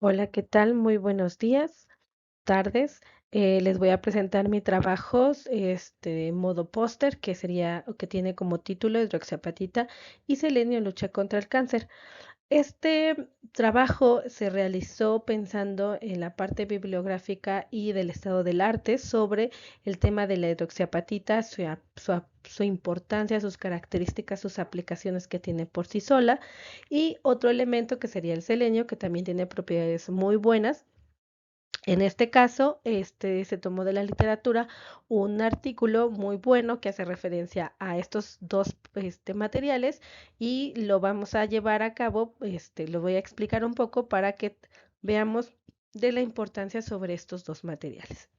Hola, ¿qué tal? Muy buenos días, tardes. Les voy a presentar mi trabajo, modo póster, que sería, o que tiene como título Hidroxiapatita y selenio lucha contra el cáncer. Este trabajo se realizó pensando en la parte bibliográfica y del estado del arte sobre el tema de la hidroxiapatita, su importancia, sus características, sus aplicaciones que tiene por sí sola, y otro elemento que sería el selenio, que también tiene propiedades muy buenas. En este caso, se tomó de la literatura un artículo muy bueno que hace referencia a estos dos materiales y lo vamos a llevar a cabo, lo voy a explicar un poco para que veamos de la importancia sobre estos dos materiales.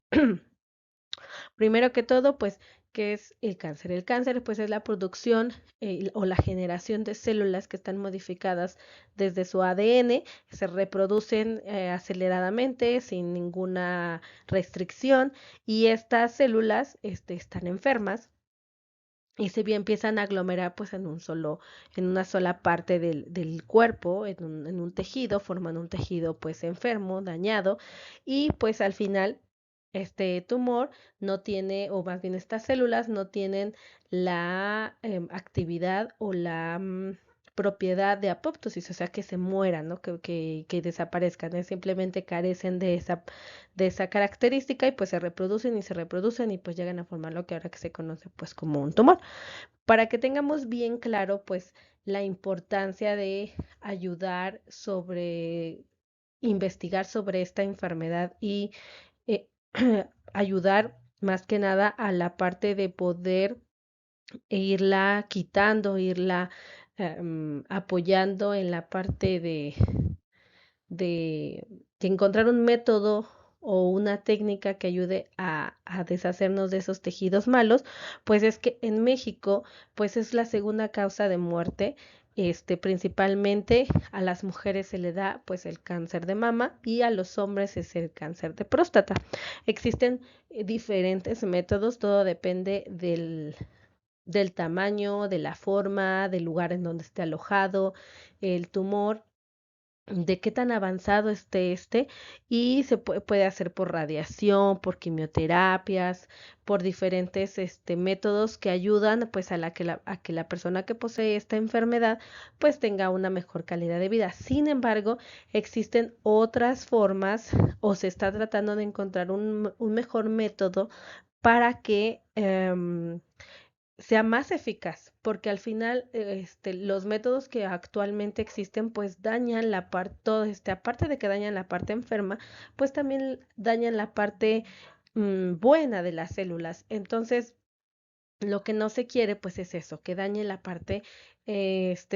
Primero que todo, pues, ¿qué es el cáncer? El cáncer, pues, es la producción o la generación de células que están modificadas desde su ADN, se reproducen aceleradamente, sin ninguna restricción, y estas células están enfermas y empiezan a aglomerar pues en una sola parte del cuerpo, en un tejido, forman un tejido pues enfermo, dañado, y pues al final este tumor no tiene, o más bien estas células no tienen la actividad o la propiedad de apoptosis, o sea que se mueran, ¿no? Que desaparezcan, ¿eh? Simplemente carecen de esa característica y pues se reproducen y se reproducen y pues llegan a formar lo que ahora que se conoce pues como un tumor. Para que tengamos bien claro, pues, la importancia de ayudar sobre investigar sobre esta enfermedad y eh, ayudar más que nada a la parte de poder irla quitando, irla apoyando en la parte de, de encontrar un método o una técnica que ayude a deshacernos de esos tejidos malos, pues es que en México, pues es la segunda causa de muerte. Principalmente a las mujeres se le da pues el cáncer de mama y a los hombres es el cáncer de próstata. Existen diferentes métodos, todo depende del tamaño, de la forma, del lugar en donde esté alojado el tumor, de qué tan avanzado esté y puede hacer por radiación, por quimioterapias, por diferentes métodos que ayudan pues a que la persona que posee esta enfermedad pues tenga una mejor calidad de vida. Sin embargo, existen otras formas o se está tratando de encontrar un mejor método para que sea más eficaz, porque al final los métodos que actualmente existen pues dañan la parte, todo aparte de que dañan la parte enferma, pues también dañan la parte buena de las células. Entonces, lo que no se quiere, pues es eso, que dañe la parte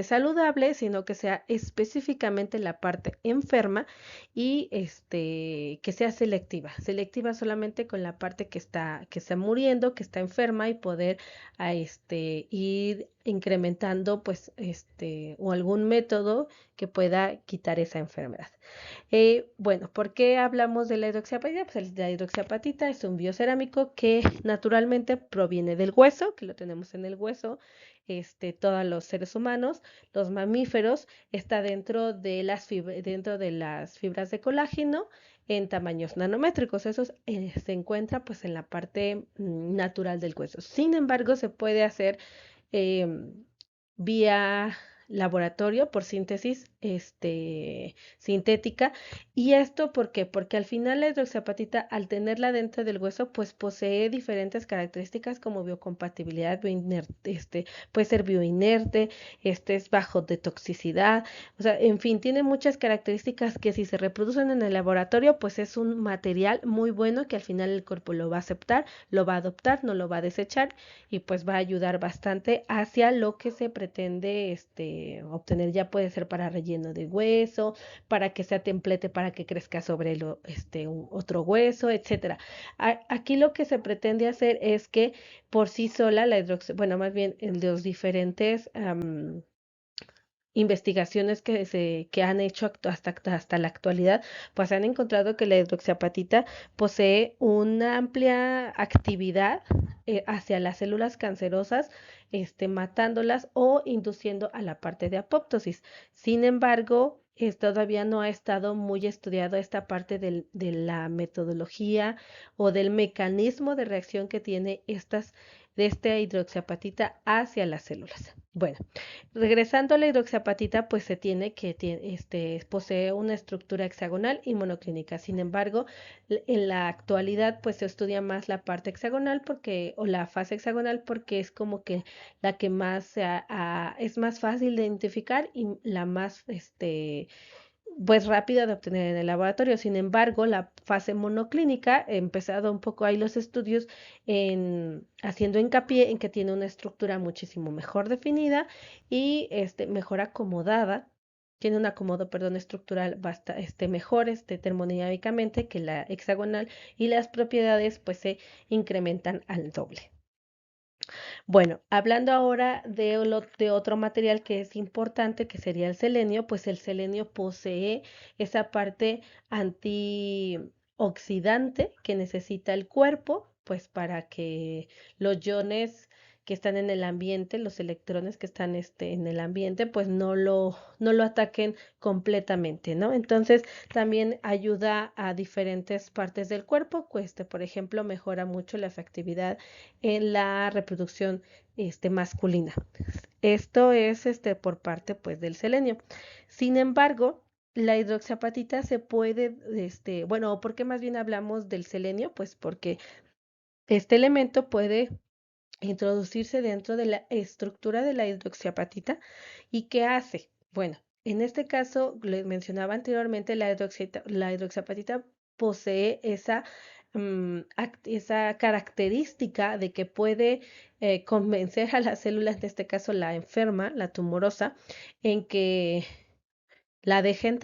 saludable, sino que sea específicamente la parte enferma y que sea selectiva solamente con la parte que está muriendo, que está enferma y poder ir incrementando, pues, o algún método que pueda quitar esa enfermedad. Bueno, ¿por qué hablamos de la hidroxiapatita? Pues la hidroxiapatita es un biocerámico que naturalmente proviene del hueso, que lo tenemos en el hueso, todos los seres humanos, los mamíferos, está dentro de las fibras de colágeno en tamaños nanométricos. Eso se encuentra pues en la parte natural del hueso. Sin embargo, se puede hacer em, vía laboratorio por síntesis sintética. ¿Y esto por qué? Porque al final la hidroxiapatita, al tenerla dentro del hueso, pues posee diferentes características como biocompatibilidad, puede ser bioinerte, es bajo de toxicidad, o sea, en fin, tiene muchas características que si se reproducen en el laboratorio, pues es un material muy bueno que al final el cuerpo lo va a aceptar, lo va a adoptar, no lo va a desechar y pues va a ayudar bastante hacia lo que se pretende obtener. Ya puede ser para relleno de hueso, para que sea templete, para que crezca sobre otro hueso, etcétera. Aquí lo que se pretende hacer es que por sí sola bueno, más bien en los diferentes investigaciones que han hecho hasta la actualidad, pues han encontrado que la hidroxiapatita posee una amplia actividad hacia las células cancerosas, matándolas o induciendo a la parte de apoptosis. Sin embargo, todavía no ha estado muy estudiado esta parte de la metodología o del mecanismo de reacción que tiene de esta hidroxiapatita hacia las células. Bueno, regresando a la hidroxiapatita, pues se tiene que posee una estructura hexagonal y monoclínica. Sin embargo, en la actualidad, pues se estudia más la parte hexagonal o la fase hexagonal porque es como que la que más es más fácil de identificar y la más pues rápida de obtener en el laboratorio. Sin embargo, la fase monoclínica, he empezado un poco ahí los estudios haciendo hincapié en que tiene una estructura muchísimo mejor definida y mejor acomodada. Tiene un acomodo, perdón, estructural mejor termodinámicamente que la hexagonal y las propiedades pues se incrementan al doble. Bueno, hablando ahora de otro material que es importante, que sería el selenio, pues el selenio posee esa parte antioxidante que necesita el cuerpo, pues para que los iones que están en el ambiente, los electrones que están en el ambiente, pues no lo ataquen completamente, ¿no? Entonces, también ayuda a diferentes partes del cuerpo, pues, por ejemplo, mejora mucho la efectividad en la reproducción masculina. Esto es por parte pues del selenio. Sin embargo, la hidroxiapatita se puede, bueno, ¿por qué más bien hablamos del selenio? Pues porque este elemento puede introducirse dentro de la estructura de la hidroxiapatita. ¿Y qué hace? Bueno, en este caso, les mencionaba anteriormente, la hidroxiapatita posee esa característica de que puede convencer a las células, en este caso la enferma, la tumorosa, en que la deje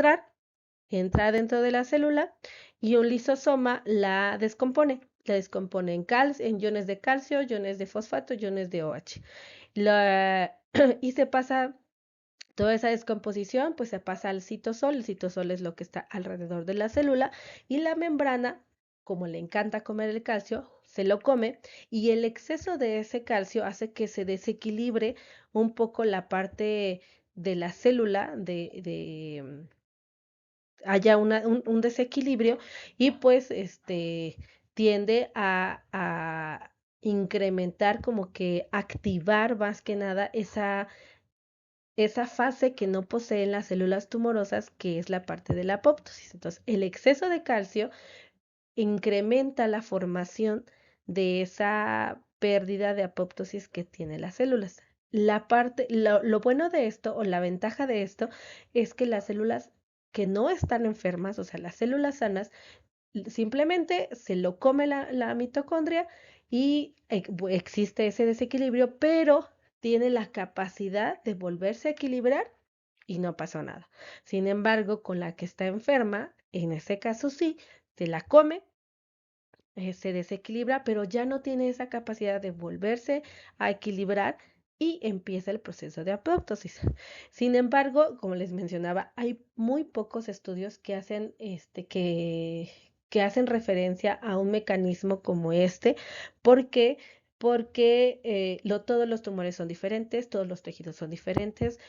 entra dentro de la célula y un lisosoma la descompone en iones de calcio, iones de fosfato, iones de OH. Y se pasa toda esa descomposición, pues se pasa al citosol. El citosol es lo que está alrededor de la célula y la membrana, como le encanta comer el calcio, se lo come y el exceso de ese calcio hace que se desequilibre un poco la parte de la célula, haya un desequilibrio y pues tiende a incrementar, como que activar más que nada esa fase que no poseen las células tumorosas, que es la parte de la apoptosis. Entonces, el exceso de calcio incrementa la formación de esa pérdida de apoptosis que tienen las células. Lo bueno de esto o la ventaja de esto es que las células que no están enfermas, o sea, las células sanas, simplemente se lo come la mitocondria y existe ese desequilibrio, pero tiene la capacidad de volverse a equilibrar y no pasó nada. Sin embargo, con la que está enferma, en ese caso sí, se la come, se desequilibra, pero ya no tiene esa capacidad de volverse a equilibrar y empieza el proceso de apoptosis. Sin embargo, como les mencionaba, hay muy pocos estudios que hacen que hacen referencia a un mecanismo como este. ¿Por qué? Porque todos los tumores son diferentes, todos los tejidos son diferentes.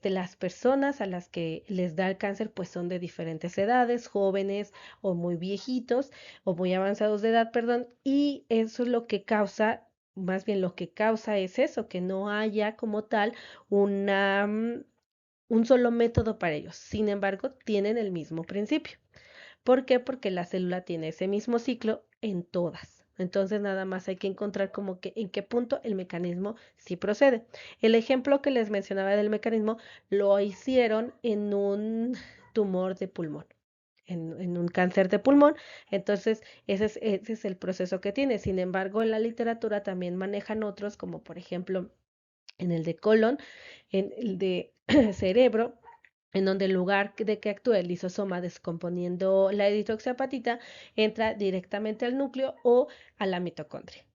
Las personas a las que les da el cáncer pues son de diferentes edades, jóvenes o muy viejitos o muy avanzados de edad, perdón, y eso es lo que causa, más bien lo que causa es eso, que no haya como tal una, un solo método para ellos. Sin embargo, tienen el mismo principio. ¿Por qué? Porque la célula tiene ese mismo ciclo en todas. Entonces nada más hay que encontrar como que en qué punto el mecanismo sí procede. El ejemplo que les mencionaba del mecanismo lo hicieron en un tumor de pulmón, en un cáncer de pulmón. Entonces, ese es el proceso que tiene. Sin embargo, en la literatura también manejan otros, como por ejemplo en el de colon, en el de cerebro, en donde en lugar de que actúe el lisosoma descomponiendo la hidroxiapatita, entra directamente al núcleo o a la mitocondria.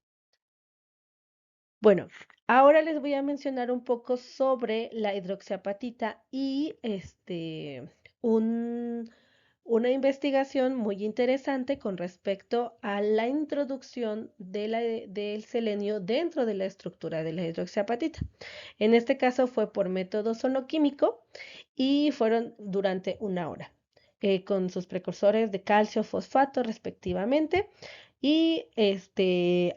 Bueno, ahora les voy a mencionar un poco sobre la hidroxiapatita y un, una investigación muy interesante con respecto a la introducción del selenio dentro de la estructura de la hidroxiapatita. En este caso fue por método sonoquímico y fueron durante una hora, con sus precursores de calcio, fosfato respectivamente. Y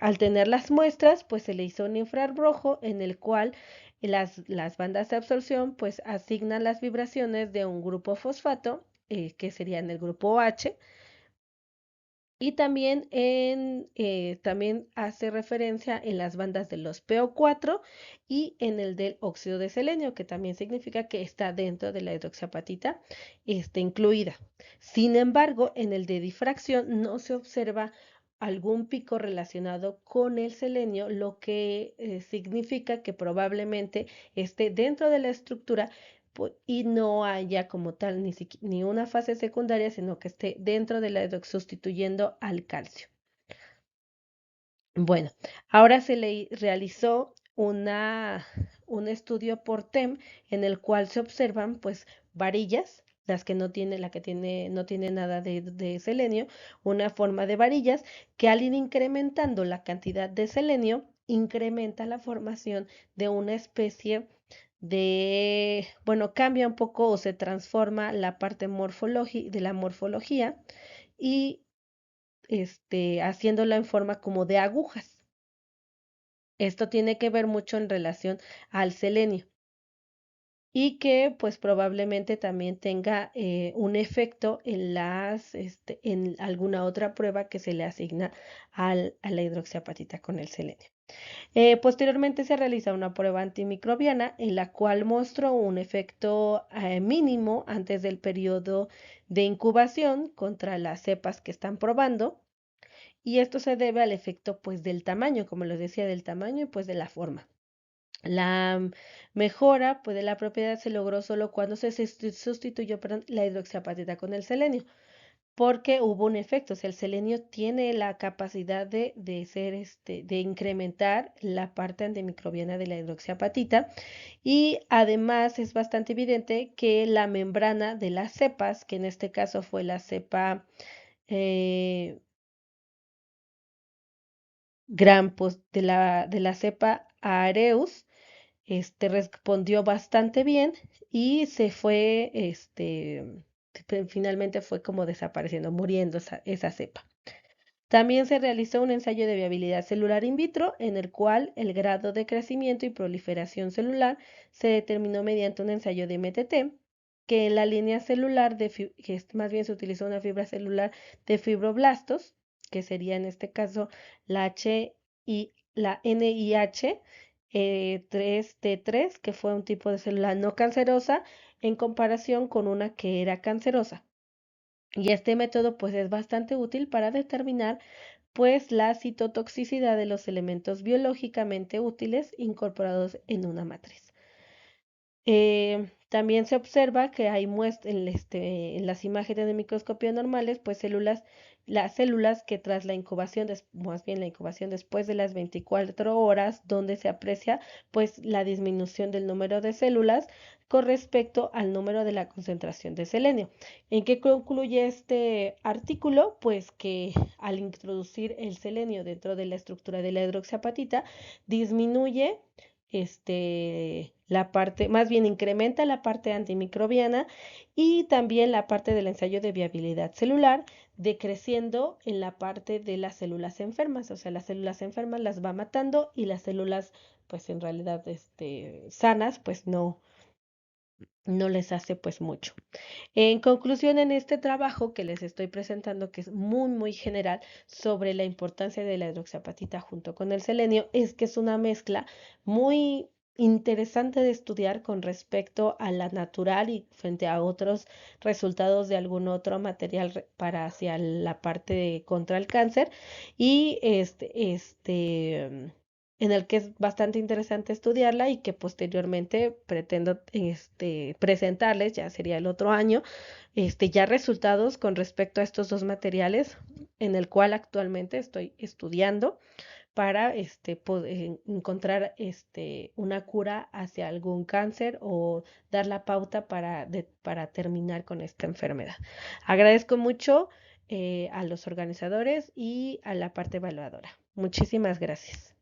al tener las muestras, pues se le hizo un infrarrojo en el cual las bandas de absorción pues asignan las vibraciones de un grupo fosfato, que sería en el grupo H, y también, también hace referencia en las bandas de los PO4 y en el del óxido de selenio, que también significa que está dentro de la hidroxiapatita incluida. Sin embargo, en el de difracción no se observa algún pico relacionado con el selenio, lo que significa que probablemente esté dentro de la estructura y no haya como tal ni una fase secundaria, sino que esté dentro de la sustituyendo al calcio. Bueno, ahora se le realizó un estudio por TEM en el cual se observan pues varillas, las que no tiene, la que tiene, no tiene nada de selenio, una forma de varillas que al ir incrementando la cantidad de selenio, incrementa la formación de una especie bueno, cambia un poco o se transforma la parte de la morfología y haciéndola en forma como de agujas. Esto tiene que ver mucho en relación al selenio y que pues probablemente también tenga un efecto en en alguna otra prueba que se le asigna a la hidroxiapatita con el selenio. Posteriormente se realiza una prueba antimicrobiana en la cual mostró un efecto mínimo antes del periodo de incubación contra las cepas que están probando, y esto se debe al efecto pues del tamaño, como les decía, del tamaño y pues de la forma. La mejora pues de la propiedad se logró solo cuando se sustituyó, perdón, la hidroxiapatita con el selenio, porque hubo un efecto, o sea, el selenio tiene la capacidad de ser de incrementar la parte antimicrobiana de la hidroxiapatita, y además es bastante evidente que la membrana de las cepas, que en este caso fue la cepa de la cepa Aereus, respondió bastante bien y se fue, finalmente fue como desapareciendo, muriendo esa cepa. También se realizó un ensayo de viabilidad celular in vitro en el cual el grado de crecimiento y proliferación celular se determinó mediante un ensayo de MTT, que en la línea celular, más bien se utilizó una fibra celular de fibroblastos, que sería en este caso la NIH 3T3, que fue un tipo de célula no cancerosa en comparación con una que era cancerosa. Y este método pues es bastante útil para determinar pues la citotoxicidad de los elementos biológicamente útiles incorporados en una matriz. También se observa que hay en las imágenes de microscopía normales, pues las células que tras la incubación, más bien la incubación después de las 24 horas, donde se aprecia pues la disminución del número de células con respecto al número de la concentración de selenio. ¿En qué concluye este artículo? Pues que al introducir el selenio dentro de la estructura de la hidroxiapatita, disminuye la parte, más bien incrementa la parte antimicrobiana y también la parte del ensayo de viabilidad celular, decreciendo en la parte de las células enfermas, o sea, las células enfermas las va matando y las células, pues en realidad, sanas, pues no les hace pues mucho. En conclusión, en este trabajo que les estoy presentando, que es muy general sobre la importancia de la hidroxiapatita junto con el selenio, es que es una mezcla muy interesante de estudiar con respecto a la natural y frente a otros resultados de algún otro material para hacia la parte contra el cáncer, y en el que es bastante interesante estudiarla y que posteriormente pretendo presentarles, ya sería el otro año, ya resultados con respecto a estos dos materiales, en el cual actualmente estoy estudiando para encontrar una cura hacia algún cáncer o dar la pauta para terminar con esta enfermedad. Agradezco mucho a los organizadores y a la parte evaluadora. Muchísimas gracias.